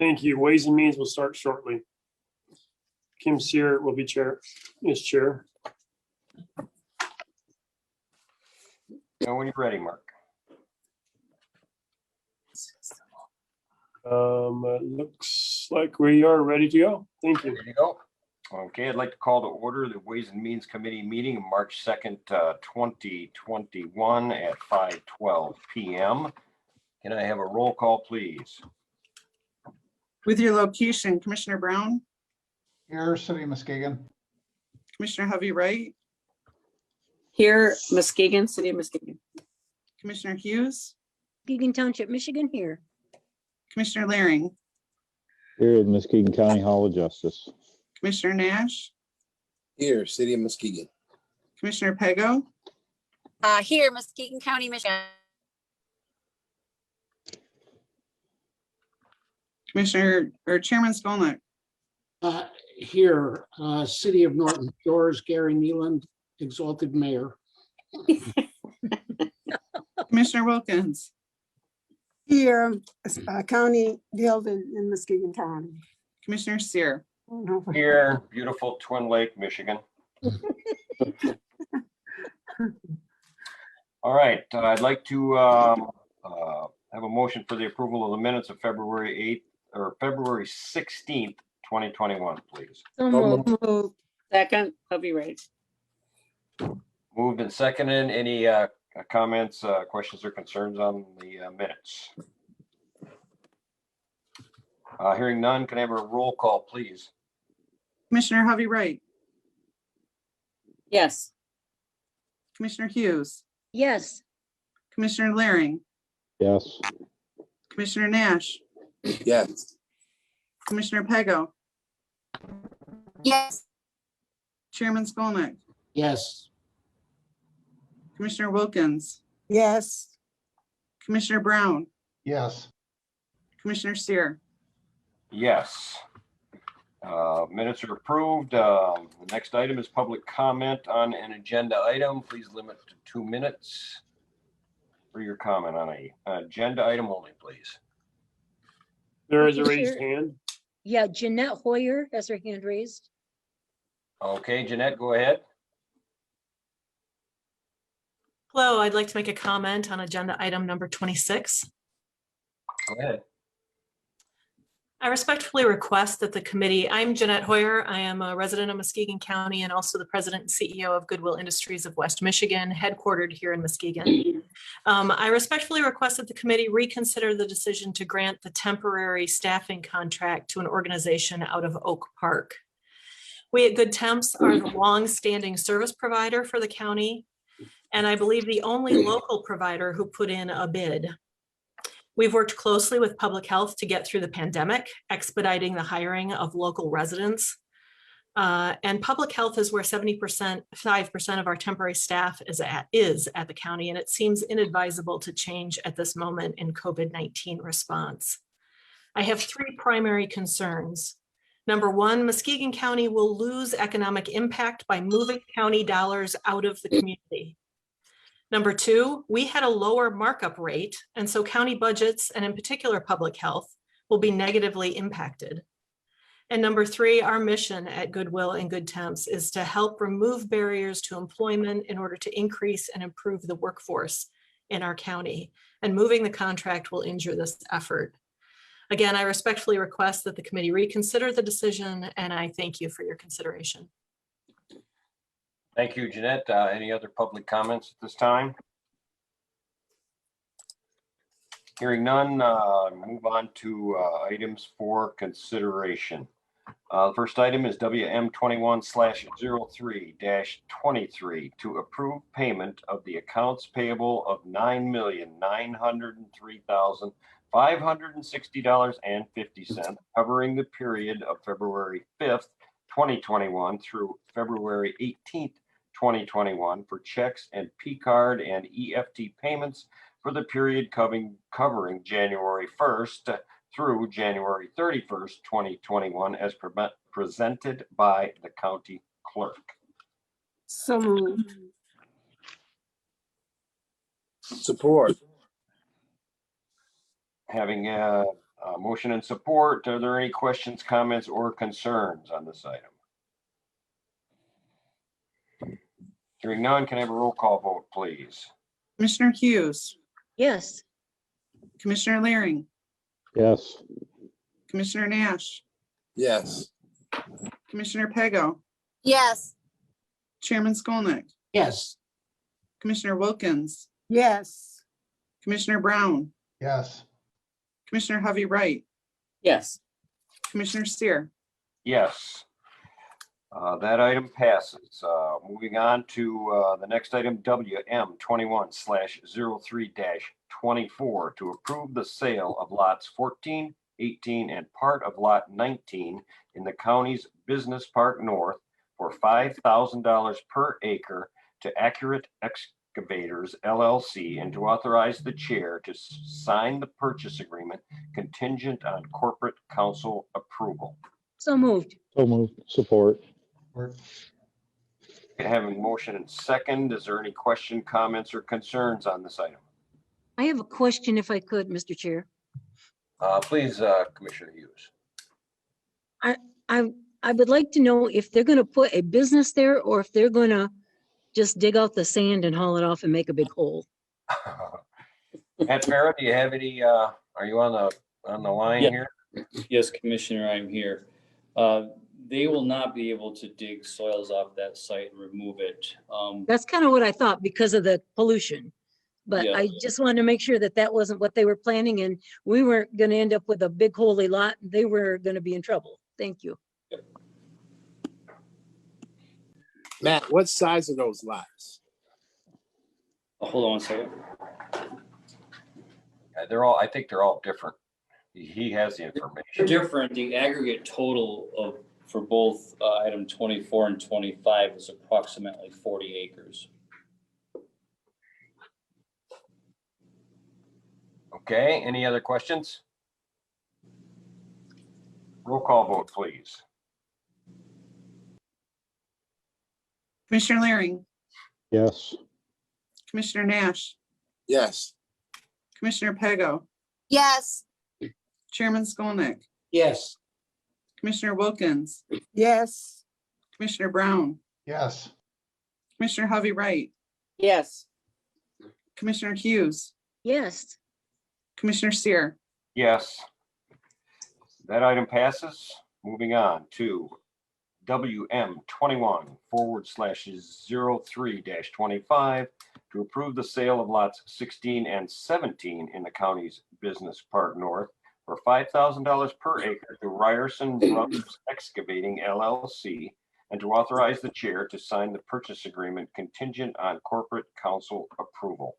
Thank you. Ways and Means will start shortly. Kim Sear will be chair, is chair. And when you're ready, Mark. Looks like we are ready to go. Thank you. Ready to go. Okay, I'd like to call to order the Ways and Means Committee meeting of March 2nd, 2021 at 5:12 p.m. Can I have a roll call, please? With your location, Commissioner Brown, Here, City of Muskegon. Commissioner Hovey Wright, Here, Muskegon, City of Muskegon. Commissioner Hughes, Muskegon Township, Michigan here. Commissioner Laring, Here at Muskegon County Hall of Justice. Commissioner Nash, Here, City of Muskegon. Commissioner Pego, Here, Muskegon County, Michigan. Commissioner or Chairman Skolnick, Here, City of Norton Shores, Gary Nealand, Exalted Mayor. Commissioner Wilkins, Here, County Dieldon in Muskegon County. Commissioner Sear. Here, beautiful Twin Lake, Michigan. All right, I'd like to have a motion for the approval of the minutes of February 8th or February 16th, 2021, please. So moved. Second, Hovey Wright. Moved and seconded. Any comments, questions, or concerns on the minutes? Hearing none, can I have a roll call, please? Commissioner Hovey Wright, Yes. Commissioner Hughes, Yes. Commissioner Laring, Yes. Commissioner Nash, Yes. Commissioner Pego, Yes. Chairman Skolnick, Yes. Commissioner Wilkins, Yes. Commissioner Brown, Yes. Commissioner Sear. Yes. Minutes are approved. The next item is public comment on an agenda item. Please limit to 2 minutes for your comment on an agenda item only, please. There is a raised hand. Yeah, Jeanette Hoyer has her hand raised. Okay, Jeanette, go ahead. Hello, I'd like to make a comment on agenda item number 26. Go ahead. I respectfully request that the committee, I'm Jeanette Hoyer. I am a resident of Muskegon County and also the president and CEO of Goodwill Industries of West Michigan, headquartered here in Muskegon. I respectfully request that the committee reconsider the decision to grant the temporary staffing contract to an organization out of Oak Park. We at Good Temps are the long-standing service provider for the county, and I believe the only local provider who put in a bid. We've worked closely with public health to get through the pandemic, expediting the hiring of local residents. And public health is where 5% of our temporary staff is at the county, and it seems inadvisable to change at this moment in COVID-19 response. I have 3 primary concerns. Number 1, Muskegon County will lose economic impact by moving county dollars out of the community. Number 2, we had a lower markup rate, and so county budgets, and in particular public health, will be negatively impacted. And number 3, our mission at Goodwill and Good Temps is to help remove barriers to employment in order to increase and improve the workforce in our county. And moving the contract will injure this effort. Again, I respectfully request that the committee reconsider the decision, and I thank you for your consideration. Thank you, Jeanette. Any other public comments at this time? Hearing none, move on to items for consideration. The first item is WM 21/03-23 to approve payment of the accounts payable of $9,903,560.50, covering the period of February 5th, 2021 through February 18th, 2021 for checks and P-card and EFT payments for the period covering January 1st through January 31st, 2021 as presented by the county clerk. So moved. Support. Having a Motion and support. Are there any questions, comments, or concerns on this item? Hearing none, can I have a roll call vote, please? Commissioner Hughes, Yes. Commissioner Laring, Yes. Commissioner Nash, Yes. Commissioner Pego, Yes. Chairman Skolnick, Yes. Commissioner Wilkins, yes, Commissioner Brown, yes, Commissioner Hovey Wright, Yes. Commissioner Seer. Yes. That item passes. Moving on to the next item, WM 21/03-24, to approve the sale of lots 14, 18, and part of lot 19 in the county's Business Park North for $5,000 per acre to Accurate Excavators LLC, and to authorize the chair to sign the purchase agreement contingent on corporate council approval. So moved. So moved. Support. or, Having motion and second, is there any question, comments, or concerns on this item? I have a question if I could, Mr. Chair. Please, Commissioner Hughes. I would like to know if they're gonna put a business there or if they're gonna just dig out the sand and haul it off and make a big hole. Matt Farah, do you have any, are you on the line Yeah. here? Yes, Commissioner, I'm here. They will not be able to dig soils off that site and remove it. That's kind of what I thought because of the pollution. But Yeah. I just wanted to make sure that that wasn't what they were planning and we weren't gonna end up with a big holy lot. They were gonna be in trouble. Thank you. Matt, what size are those lots? Hold on one second. I think they're all different. He has the information. Different, the aggregate total for both item 24 and 25 is approximately 40 acres. Okay, any other questions? Roll call vote, please. Commissioner Laring, Yes. Commissioner Nash, Yes. Commissioner Pego, Yes. Chairman Skolnick, Yes. Commissioner Wilkins, yes, Commissioner Brown, yes, Commissioner Hovey Wright, Yes. Commissioner Hughes, Yes. Commissioner Seer. Yes. That item passes. Moving on to WM 21/03-25 to approve the sale of lots 16 and 17 in the county's Business Park North for $5,000 per acre to Ryerson Brothers Excavating LLC, and to authorize the chair to sign the purchase agreement contingent on corporate council approval.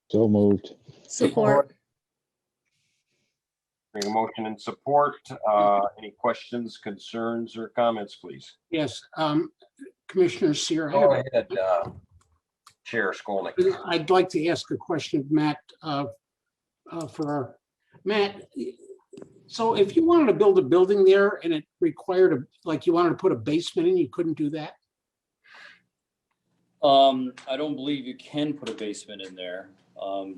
So moved. Support. Bring a motion in support. Any questions, concerns, or comments, please? Yes. Commissioner Seer, Go ahead, Chair Skolnick. I'd like to ask a question of Matt, Matt. So if you wanted to build a building there and it required like you wanted to put a basement in, you couldn't do that? I don't believe you can put a basement in there.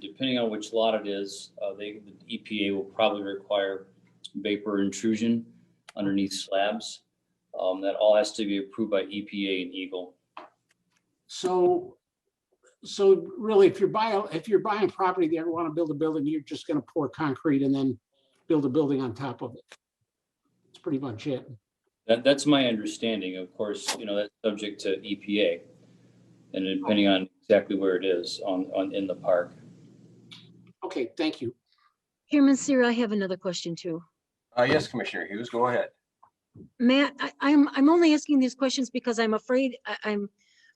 Depending on which lot it is, the EPA will probably require vapor intrusion underneath slabs. That all has to be approved by EPA and Eagle. So really, if you're buying property there and want to build a building, you're just going to pour concrete and then build a building on top of it. That's pretty much it. That's my understanding. Of course, that's subject to EPA, and depending on exactly where it is in the park. Okay, thank you. Chairman Seer, I have another question too. Yes, Commissioner Hughes, go ahead. Matt, I'm only asking these questions because I'm afraid, I'm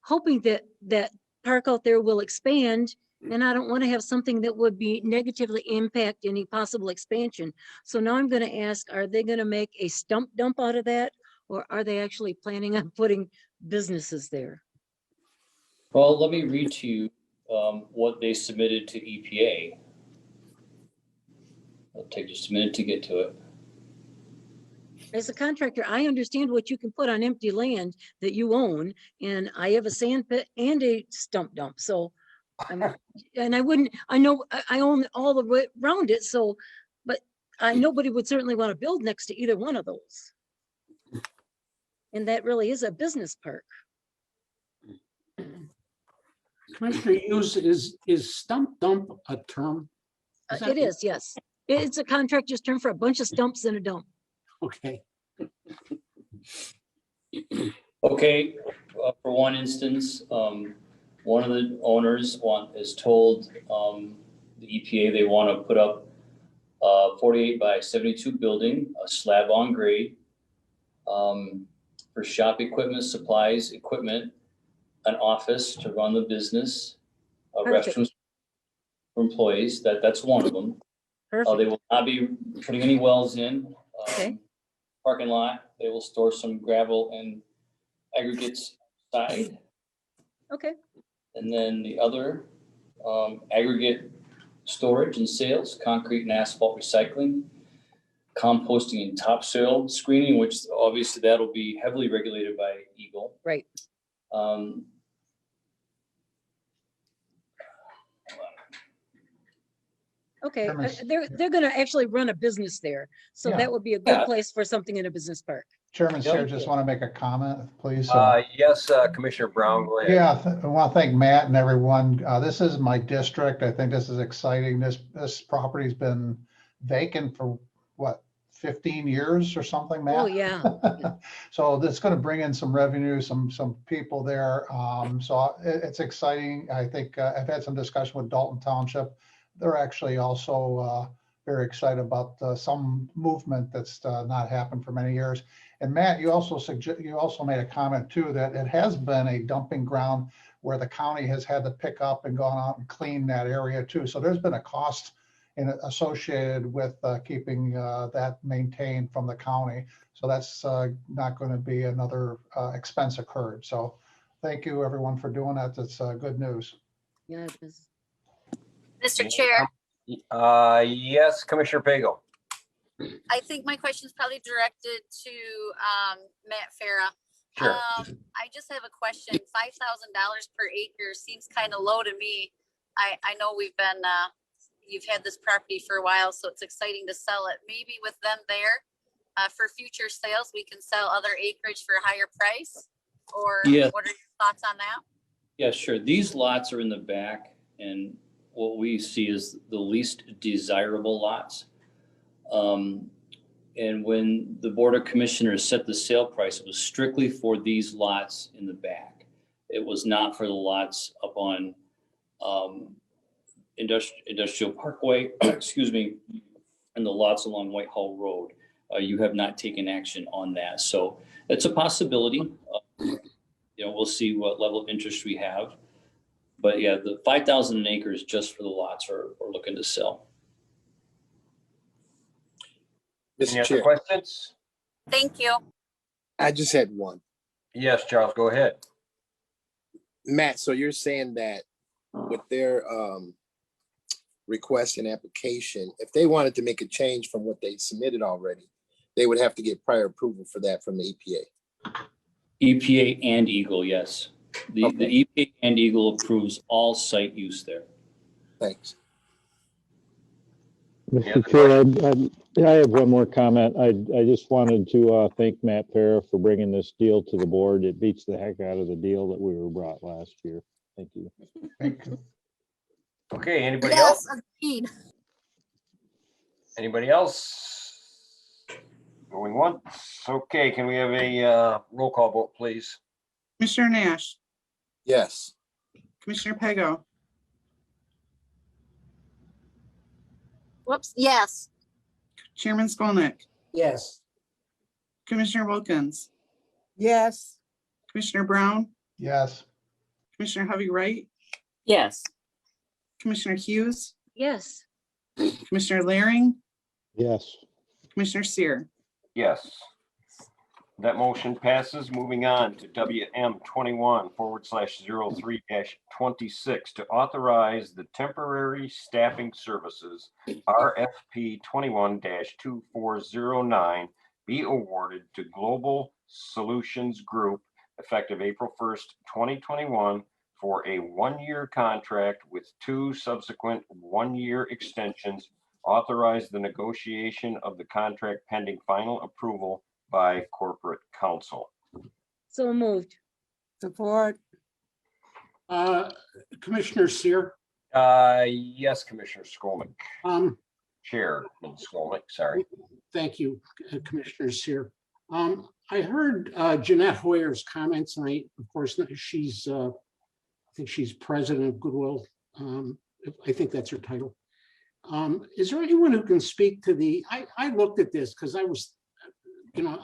hoping that park out there will expand, and I don't want to have something that would be negatively impact any possible expansion. So now I'm going to ask, are they going to make a stump dump out of that, or are they actually planning on putting businesses there? Well, let me read to you what they submitted to EPA. It'll take just a minute to get to it. As a contractor, I understand what you can put on empty land that you own, and I have a sand pit and a stump dump. So, I know I own all the way around it. So, but nobody would certainly want to build next to either one of those. And that really is a business park. Commissioner Hughes, is stump dump a term? Is that- It is, yes. It's a contractor's term for a bunch of stumps in a dump. Okay. Okay, for one instance, one of the owners is told, the EPA, they want to put up a 48 by 72 building, a slab on grade, for shop equipment, supplies, equipment, an office to run the business, Perfect. restrooms for employees. That's one of them. They Perfect. will not be putting any wells in. Okay. Parking lot, they will store some gravel and aggregates side. Okay. And then the other, aggregate storage and sales, concrete and asphalt recycling, composting and topsoil screening, which obviously that'll be heavily regulated by Eagle. Right. Okay. Chairman, They're going to actually run a business there. So Yeah. that would be a good Yeah. place for something in a business park. Chairman Yep. Sear, just want to make a comment, please. Yes, Commissioner Brown, go ahead. Yeah, I want to thank Matt and everyone. This is my district. I think this is exciting. This property's been vacant for what, 15 years or something, Matt? Oh, yeah. So that's going to bring in some revenue, some people there. So it's exciting. I think I've had some discussion with Dalton Township. They're actually also very excited about some movement that's not happened for many years. And Matt, you also made a comment too, that it has been a dumping ground where the county has had to pick up and gone out and clean that area too. So there's been a cost associated with keeping that maintained from the county. So that's not going to be another expense occurred. So thank you everyone for doing that. That's good news. Yeah, it is. Mr. Chair, Yes, Commissioner Pagel. I think my question is probably directed to Matt Farah. Sure. I just have a question. $5,000 per acre seems kind of low to me. I know you've had this property for a while, so it's exciting to sell it. Maybe with them there, for future sales, we can sell other acreage for a higher price? Or Yeah. what are your thoughts on that? Yeah, sure. These lots are in the back, and what we see is the least desirable lots. And when the Board of Commissioners set the sale price, it was strictly for these lots in the back. It was not for the lots up on Industrial Parkway, excuse me, and the lots along Whitehall Road. You have not taken action on that. So it's a possibility. We'll see what level of interest we have. But yeah, the 5,000 an acre is just for the lots we're looking to sell. Any Mr. other Chair, questions? Thank you. I just had one. Yes, Charles, go ahead. Matt, so you're saying that with their request and application, if they wanted to make a change from what they submitted already, they would have to get prior approval for that from the EPA. EPA and Eagle, yes. The EPA and Eagle approves all site use there. Thanks. Mr. Chair, I have one more comment. I just wanted to thank Matt Farah for bringing this deal to the board. It beats the heck out of the deal that we were brought last year. Thank you. Thank you. Okay, anybody else? Yes, agreed. Anybody else? Going once. Okay, can we have a roll call vote, please? Commissioner Nash, Yes. Commissioner Pego, Whoops, yes. Chairman Skolnick, Yes. Commissioner Wilkins, yes, Commissioner Brown, Yes. Commissioner Hovey Wright, Yes. Commissioner Hughes, Yes. Commissioner Laring, Yes. Commissioner Seer. Yes. That motion passes. Moving on to WM 21/03-26 to authorize the temporary staffing services RFP 21-2409 be awarded to Global Solutions Group effective April 1st, 2021 for a one-year contract with 2 subsequent one-year extensions Authorize the negotiation of the contract pending final approval by corporate counsel. So moved. Support. Commissioner Seer, Yes, Commissioner Skolnick. Chairman Skolnick, sorry. thank you, Commissioner Seer. I heard Jeanette Hoyer's comments, and of course, she's, I think she's president of Goodwill. I think that's her title. Is there anyone who can speak to I looked at this because I was,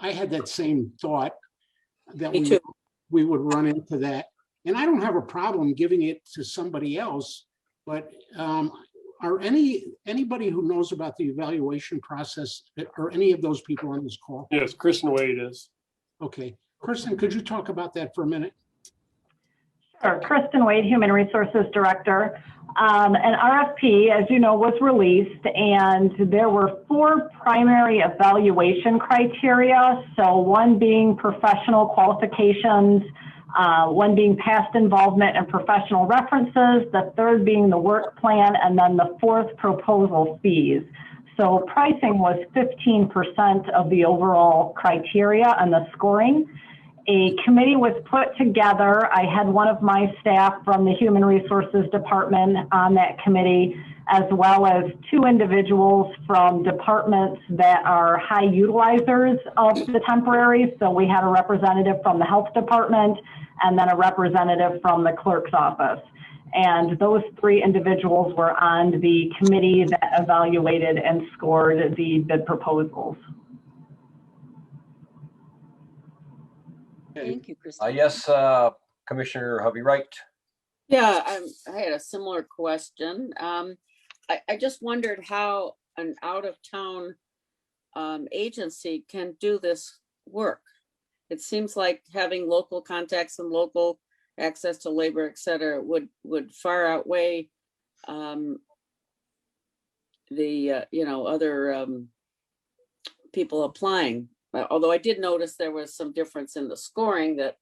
I had that same thought that Me too. we would run into that. And I don't have a problem giving it to somebody else, but are anybody who knows about the evaluation process, are any of those people on this call? Yes, Kristen Wade is. Okay, Kristen, could you talk about that for a minute? Sure. Kristen Wade, Human Resources Director. An RFP, as you know, was released, and there were 4 primary evaluation criteria. So one being professional qualifications, one being past involvement and professional references, the third being the work plan, and then the 4th proposal fees. So pricing was 15% of the overall criteria and the scoring. A committee was put together. I had one of my staff from the Human Resources Department on that committee, as well as 2 individuals from departments that are high utilizers of the temporaries. So we had a representative from the health department and then a representative from the clerk's office. And those 3 individuals were on the committee that evaluated and scored the bid proposals. Thank you, Kristen. Yes, Commissioner Hovey Wright. Yeah, I had a similar question. I just wondered how an out-of-town agency can do this work. It seems like having local contacts and local access to labor, et cetera, would far outweigh the other people applying. Although I did notice there was some difference in the scoring that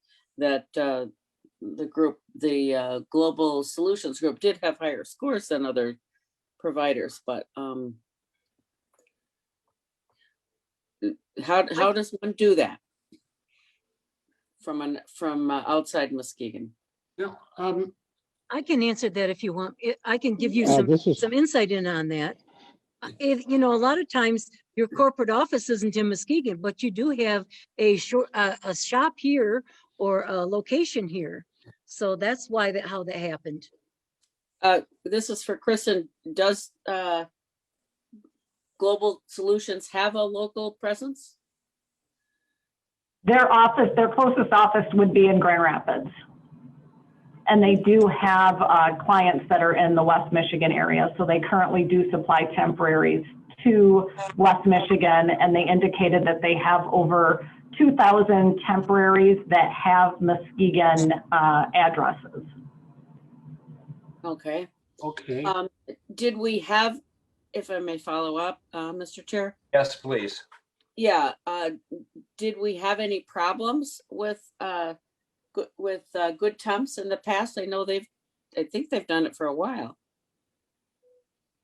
the Global Solutions Group did have higher scores than other providers, but how does one do that from outside Muskegon? I can answer that if you want. I can give you this is- some insight in on that. A lot of times your corporate office isn't in Muskegon, but you do have a shop here or a location here. So that's why how that happened. This is for Kristen. Does Global Solutions have a local presence? Their closest office would be in Grand Rapids. And they do have clients that are in the West Michigan area. So they currently do supply temporaries to West Michigan. And they indicated that they have over 2,000 temporaries that have Muskegon addresses. Okay. Okay. Did we have, if I may follow up, Mr. Chair? Yes, please. Yeah. Did we have any problems with Good Temps in the past? I think they've done it for a while.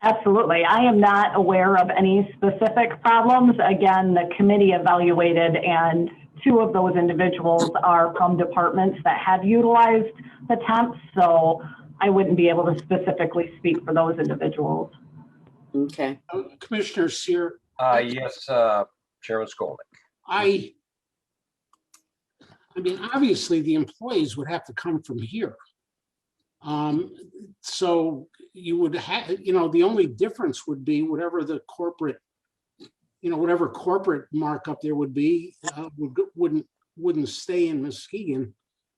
Absolutely. I am not aware of any specific problems. Again, the committee evaluated, and 2 of those individuals are from departments that have utilized the temps. So I wouldn't be able to specifically speak for those individuals. Okay. Commissioner Seer. Yes, Chairman Skolnick. I mean, obviously, the employees would have to come from here. So you would have, the only difference would be whatever the corporate, whatever corporate markup there would be, wouldn't stay in Muskegon,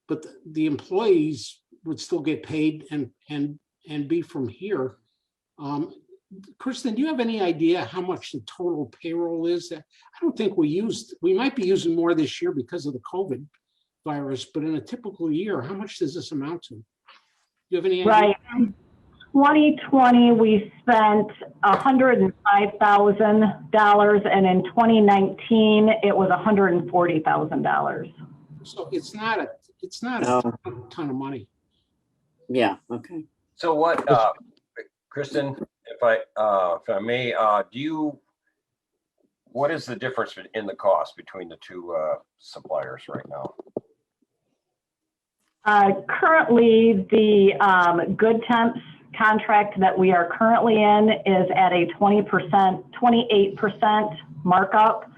but the employees would still get paid and be from here. Kristen, do you have any idea how much the total payroll is? I don't think we might be using more this year because of the COVID virus, but in a typical year, how much does this amount to? Do you have any idea? Right. 2020, we spent $105,000, and in 2019, it was $140,000. So it's not a ton of money. Yeah. Okay. So what, Kristen, if I may, what is the difference in the cost between the two suppliers right now? Currently, the Good Temps contract that we are currently in is at a 28% markup.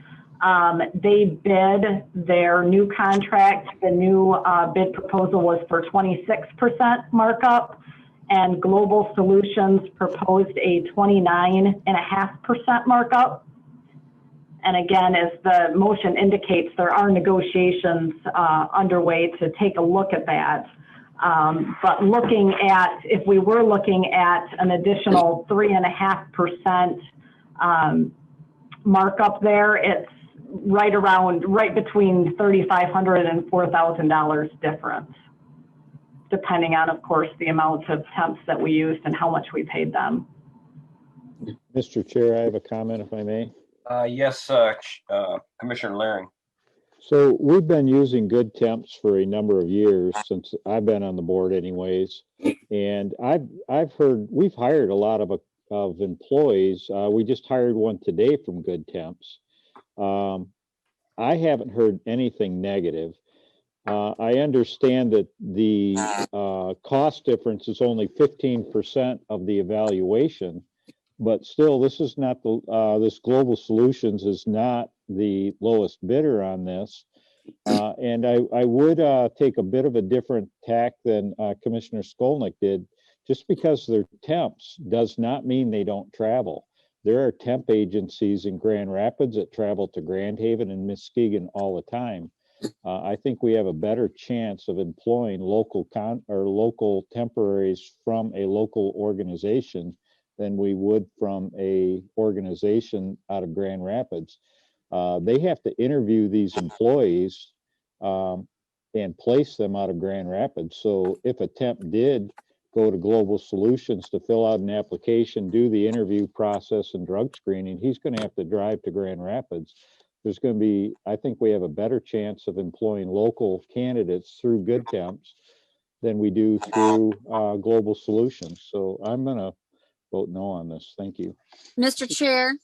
They bid their new contract. The new bid proposal was for 26% markup, and Global Solutions proposed a 29.5% markup. And again, as the motion indicates, there are negotiations underway to take a look at that. But looking at, if we were looking at an additional 3.5% markup there, it's right between $3,500 and $4,000 difference, depending on, of course, the amount of temps that we used and how much we paid them. Mr. Chair, I have a comment if I may. Yes, Commissioner Laring. So we've been using Good Temps for a number of years, since I've been on the board anyways. And I've heard, we've hired a lot of employees. We just hired one today from Good Temps. I haven't heard anything negative. I understand that the cost difference is only 15% of the evaluation, but still, this is not the this Global Solutions is not the lowest bidder on this. And I would take a bit of a different tack than Commissioner Skolnick did. Just because they're temps does not mean they don't travel. There are temp agencies in Grand Rapids that travel to Grand Haven and Muskegon all the time. I think we have a better chance of employing local temporaries from a local organization than we would from a organization out of Grand Rapids. They have to interview these employees and place them out of Grand Rapids. So if a temp did go to Global Solutions to fill out an application, do the interview process and drug screening, he's going to have to drive to Grand Rapids. There's going to be, I think we have a better chance of employing local candidates through Good Temps than we do through Global Solutions. So I'm going to vote no on this. Thank you. Mr. Chair,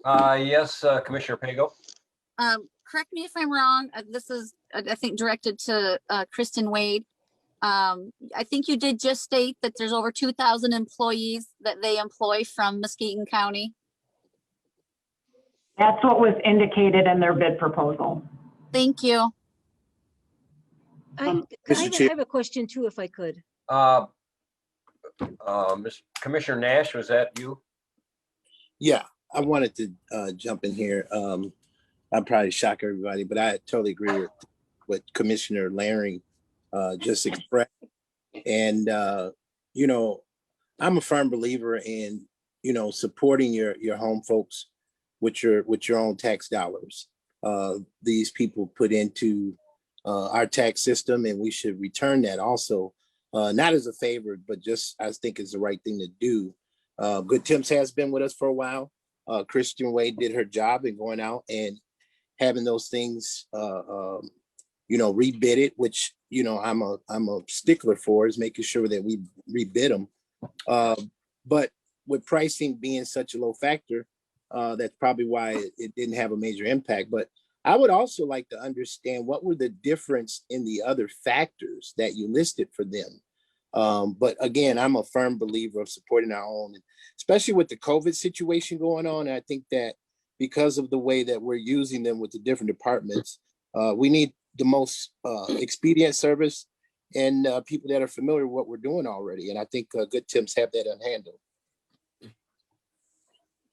Yes, Commissioner Pago. correct me if I'm wrong. This is, I think, directed to Kristen Wade. I think you did just state that there's over 2,000 employees that they employ from Muskegon County. That's what was indicated in their bid proposal. Thank you. I have a question too, if I could. Commissioner Nash, was that you? Yeah, I wanted to jump in here. I'll probably shock everybody, but I totally agree with what Commissioner Laring just expressed. And, you know, I'm a firm believer in, you know, supporting your home folks with your own tax dollars. These people put into our tax system, and we should return that also, not as a favor, but just I think is the right thing to do. Good Temps has been with us for a while. Kristen Wade did her job in going out and having those things, you know, rebid it, which, you know, I'm a stickler for, is making sure that we rebid them. But with pricing being such a low factor, that's probably why it didn't have a major impact. But I would also like to understand what were the difference in the other factors that you listed for them. But again, I'm a firm believer of supporting our own, especially with the COVID situation going on. And I think that because of the way that we're using them with the different departments, we need the most expedient service and people that are familiar with what we're doing already. And I think Good Temps have that on handle.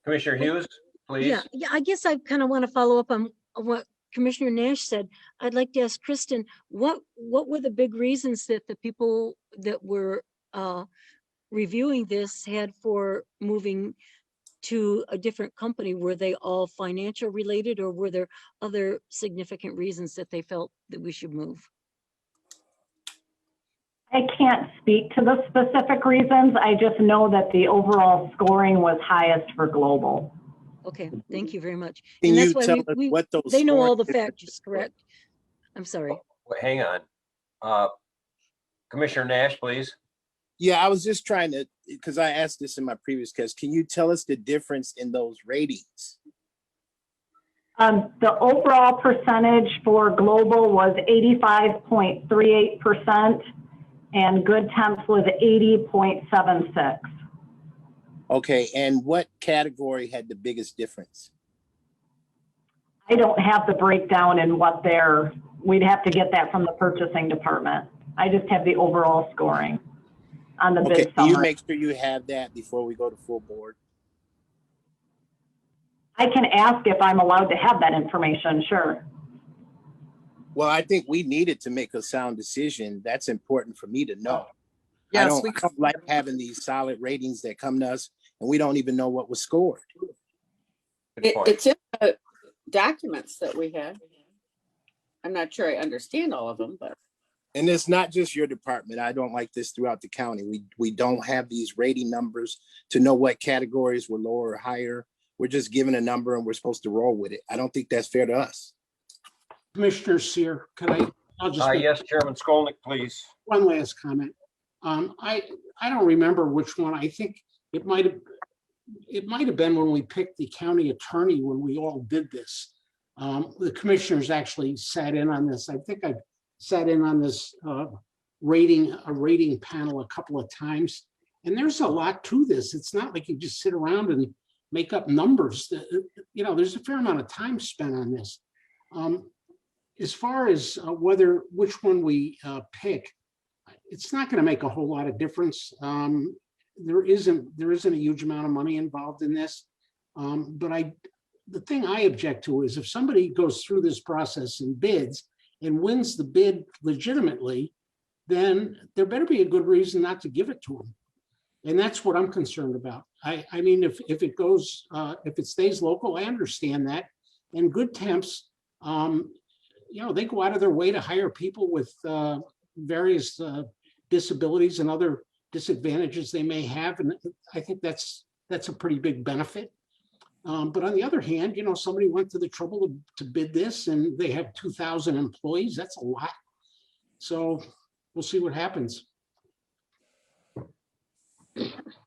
Commissioner Hughes, please. Yeah, I guess I kind of want to follow up on what Commissioner Nash said. I'd like to ask Kristen, what were the big reasons that the people that were reviewing this had for moving to a different company? Were they all financial related, or were there other significant reasons that they felt that we should move? I can't speak to the specific reasons. I just know that the overall scoring was highest for Global. Okay, thank you very much. Can And you that's why tell us what those they know all the scoring factors, correct? I'm sorry. Hang on. Commissioner Nash, please. Yeah, I was just trying to, because I asked this in my previous case, can you tell us the difference in those ratings? The overall percentage for global was 85.38% and good temps was 80.76. Okay, and what category had the biggest difference? I don't have the breakdown in what we'd have to get that from the purchasing department. I just have the overall scoring on the Okay, bid can you summary. make sure you have that before we go to full board? I can ask if I'm allowed to have that information, sure. Well, I think we needed to make a sound decision. That's important for me to know. I Yes, don't like having these solid ratings that come to us and we don't even know what was scored. Good point. It's in the documents that we had. I'm not sure I understand all of them, but. And it's not just your department. I don't like this throughout the county. We don't have these rating numbers to know what categories were lower or higher. We're just given a number and we're supposed to roll with it. I don't think that's fair to us. Commissioner Seer, I'll just make Yes, Chairman Skolnick, please. one last comment. I don't remember which one. I think it might have been when we picked the county attorney when we all did this. The commissioners actually sat in on this. I think I sat in on this rating panel a couple of times. And there's a lot to this. It's not like you just sit around and make up numbers. There's a fair amount of time spent on this. As far as which one we pick, it's not going to make a whole lot of difference. There isn't a huge amount of money involved in this. But the thing I object to is if somebody goes through this process and bids and wins the bid legitimately, then there better be a good reason not to give it to them. And that's what I'm concerned about. I mean, if it goes, if it stays local, I understand that. And good temps, they go out of their way to hire people with various disabilities and other disadvantages they may have. And I think that's a pretty big benefit. But on the other hand, somebody went to the trouble to bid this and they have 2,000 employees. That's a lot. So we'll see what happens.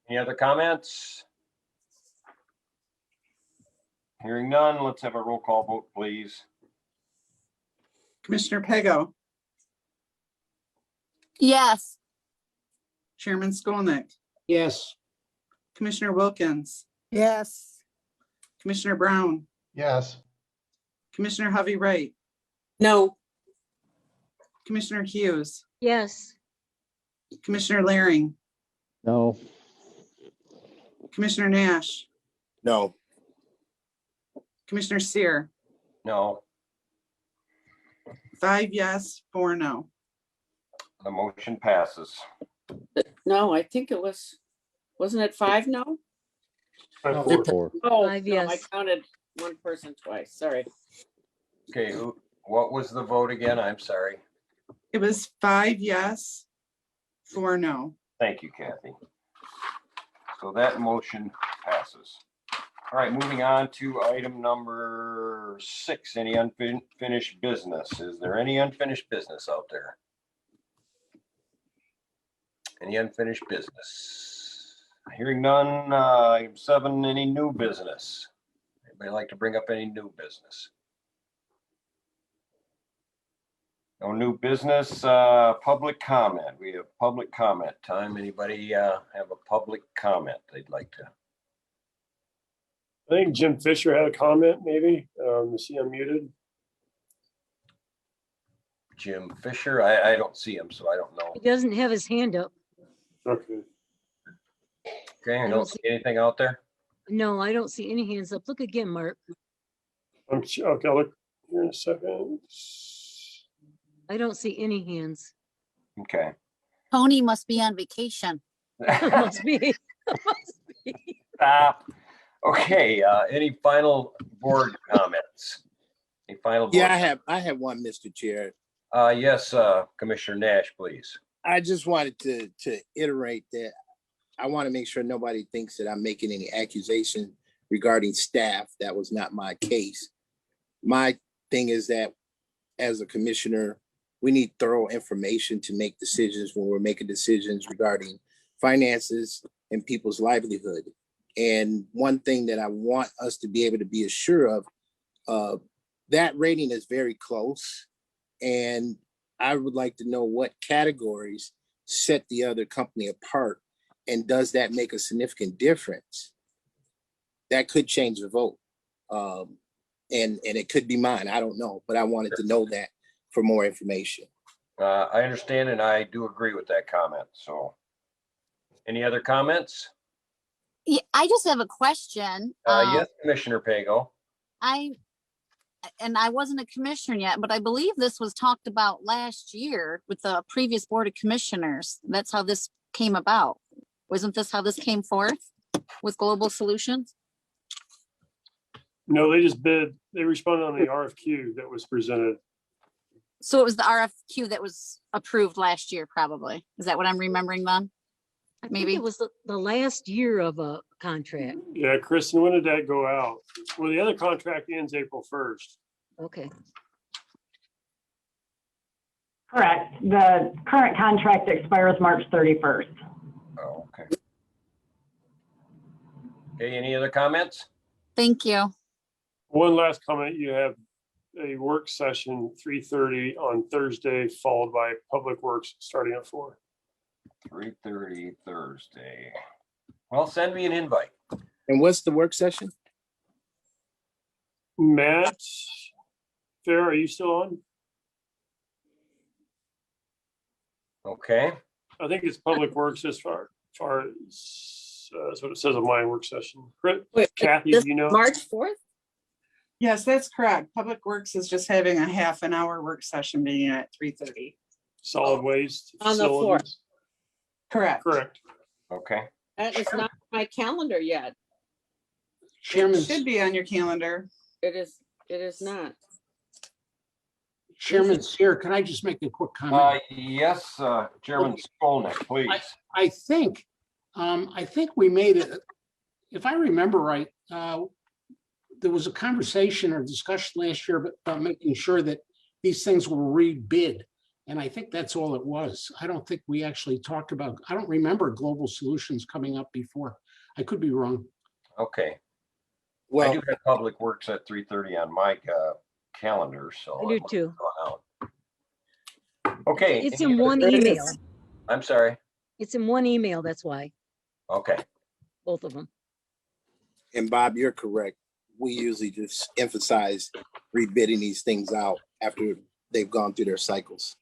Any other comments? Hearing none, let's have a roll call vote, please. Commissioner Pego, Yes. Chairman Skolnick, Yes. Commissioner Wilkins, yes, Commissioner Brown, Yes, Commissioner Hovey Wright, No, Commissioner Hughes, Yes, Commissioner Laring, No, Commissioner Nash, No, Commissioner Seer, No, 5 yes, 4 no. the motion passes. no, I think it wasn't it 5 no? 5-4. 4. Oh, 5 no, I yes. counted one person twice, sorry. Okay, what was the vote again? I'm sorry. It was 5 yes, 4 no. Thank you, Kathy. So that motion passes. All right, moving on to item number 6, any unfinished business. Is there any unfinished business out there? Any unfinished business? Hearing none. Item 7, any new business? Anybody like to bring up any new business? No new business. Public comment. We have public comment time. Anybody have a public comment they'd like to? I think Jim Fisher had a comment, maybe. Is he unmuted? Jim Fisher. I don't see him, so I don't know. He doesn't have his hand up. Okay. Okay, I don't see anything out there. No, I don't see any hands up. Look again, Mark. Okay, I'll look here in a second. I don't see any hands. Okay. Tony must be on vacation. Must be. Must be. Stop. Okay, any final board comments? Any final? Board yeah, I have one, Mr. Chair. Yes, Commissioner Nash, please. I just wanted to iterate that I want to make sure nobody thinks that I'm making any accusation regarding staff. That was not my case. My thing is that as a commissioner, we need thorough information to make decisions when we're making decisions regarding finances and people's livelihood. And one thing that I want us to be able to be assured of, that rating is very close. And I would like to know what categories set the other company apart. And does that make a significant difference? That could change the vote. And it could be mine. I don't know, but I wanted to know that for more information. I understand, and I do agree with that comment. So any other comments? Yeah, I just have a question. Yes, Commissioner Pago. I wasn't a commissioner yet, but I believe this was talked about last year with the previous Board of Commissioners. That's how this came about. Wasn't this how this came forth with Global Solutions? No, they just bid, they responded on the RFQ that was presented. So it was the RFQ that was approved last year, probably. Is that what I'm remembering then? I think Maybe. it was the last year of a contract. Yeah, Kristen, when did that go out? Well, the other contract ends April 1st. Okay. Correct. The current contract expires March 31st. Oh, okay. Okay, any other comments? Thank you. One last comment, you have a work session 3:30 on Thursday, followed by Public Works starting at 4. 3:30 Thursday. Well, send me an invite. And what's the work session? Matt, Fair, are you still on? Okay. I think it's Public Works as far as, that's what it says on my work session. Kathy, This do you know? March 4th? Yes, that's correct. Public Works is just having a half an hour work session meeting at 3:30. Solid waste. On the 4th. facilities? Correct. Correct. Okay. That is not my calendar yet. Chairman, Should be on your calendar. It is not. Chairman Seer, can I just make a quick comment? Yes, Chairman Skolnick, please. I think we made it, if I remember right, there was a conversation or discussion last year about making sure that these things were rebid. And I think that's all it was. I don't think we actually talked about, I don't remember Global Solutions coming up before. I could be wrong. Okay. Well, I do have Public Works at 3:30 on my calendar, so. I do too. Okay. It's any in other one business? email. I'm sorry. It's in one email, that's why, Okay. both of them. and Bob, you're correct. We usually just emphasize rebidding these things out after they've gone through their cycles.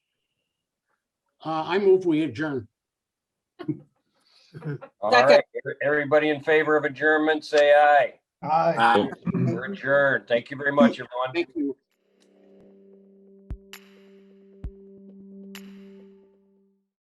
I move we adjourn. All right. Everybody in favor of adjournment, say aye. Aye. We're adjourned. Thank you very much, everyone. Thank you.